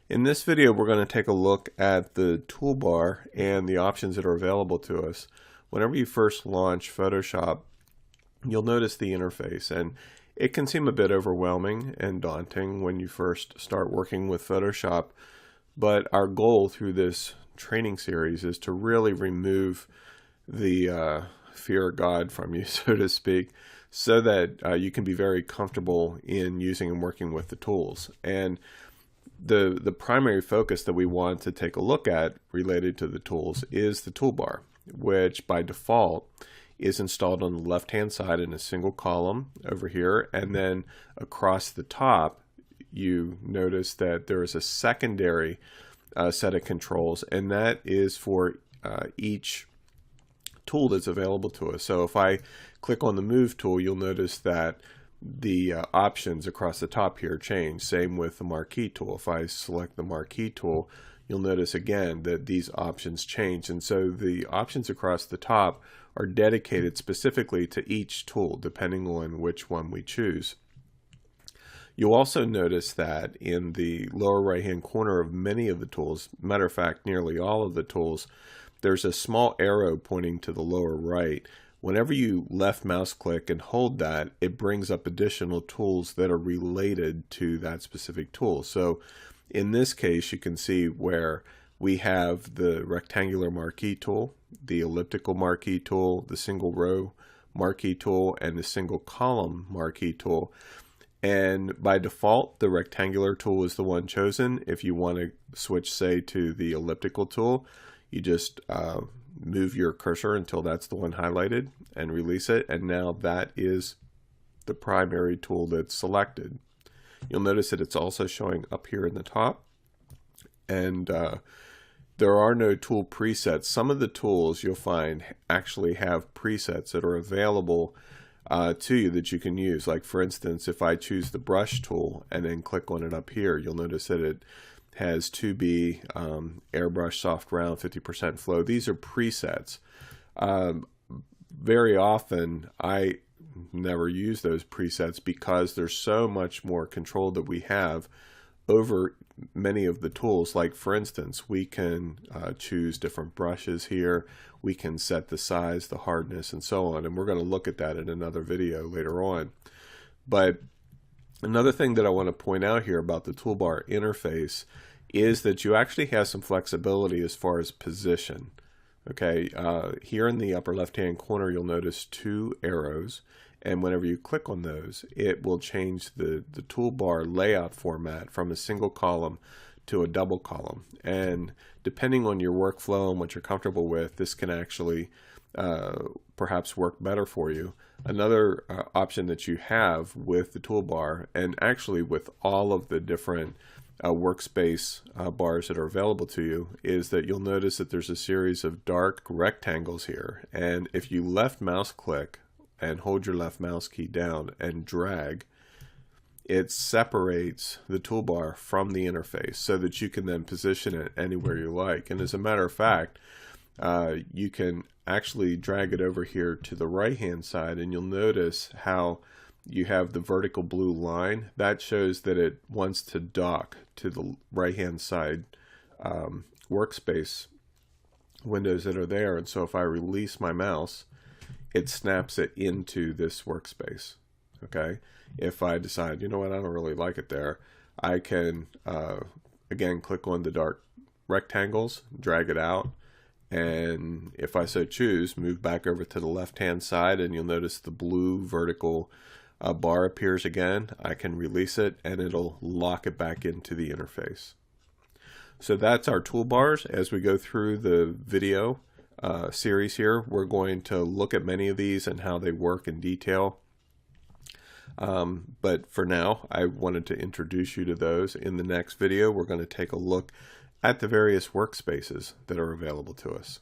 In this video, we're going to take a look at the toolbar and the options that are available to us. Whenever you first launch Photoshop, you'll notice the interface, and it can seem a bit overwhelming and daunting when you first start working with Photoshop. But our goal through this training series is to really remove the fear of God from you, so to speak, so that you can be very comfortable in using and working with the tools. And the primary focus that we want to take a look at related to the tools is the toolbar, which by default is installed on the left hand side in a single column over here, and then across the top you notice that there is a secondary set of controls, and that is for each tool that's available to us. So if I click on the move tool, you'll notice that the options across the top here change. Same with the marquee tool. If I select the marquee tool, you'll notice again that these options change, and so the options across the top are dedicated specifically to each tool depending on which one we choose. You'll also notice that in the lower right hand corner of many of the tools, matter of fact nearly all of the tools, there's a small arrow pointing to the lower right. Whenever you left mouse click and hold that, it brings up additional tools that are related to that specific tool. So in this case, you can see where we have the rectangular marquee tool, the elliptical marquee tool, the single row marquee tool, and the single column marquee tool. And by default, the rectangular tool is the one chosen. If you want to switch, say, to the elliptical tool, you just move your cursor until that's the one highlighted and release it, and now that is the primary tool that's selected. You'll notice that it's also showing up here in the top, and there are no tool presets. Some of the tools you'll find actually have presets that are available to you that you can use. Like for instance, if I choose the brush tool and then click on it up here, you'll notice that it has 2B, airbrush, soft round, 50% flow. These are presets. Very often I never use those presets because there's so much more control that we have over many of the tools. Like for instance, we can choose different brushes here, we can set the size, the hardness, and so on, and we're going to look at that in another video later on. But another thing that I want to point out here about the toolbar interface is that you actually have some flexibility as far as position. Okay, here in the upper left hand corner you'll notice two arrows, and whenever you click on those it will change the toolbar layout format from a single column to a double column, and depending on your workflow and what you're comfortable with, this can actually perhaps work better for you. Another option that you have with the toolbar, and actually with all of the different workspace bars that are available to you, is that you'll notice that there's a series of dark rectangles here, and if you left mouse click and hold your left mouse key down and drag, it separates the toolbar from the interface so that you can then position it anywhere you like. And as a matter of fact, you can actually drag it over here to the right hand side, and you'll notice how you have the vertical blue line. That shows that it wants to dock to the right hand side workspace windows that are there, and so if I release my mouse, it snaps it into this workspace. Okay, if I decide, you know what, I don't really like it there, I can again click on the dark rectangles, drag it out, and if I so choose, move back over to the left hand side, and you'll notice the blue vertical bar appears again. I can release it and it'll lock it back into the interface. So that's our toolbars. As we go through the video series here, we're going to look at many of these and how they work in detail. But for now, I wanted to introduce you to those. In the next video, we're going to take a look at the various workspaces that are available to us.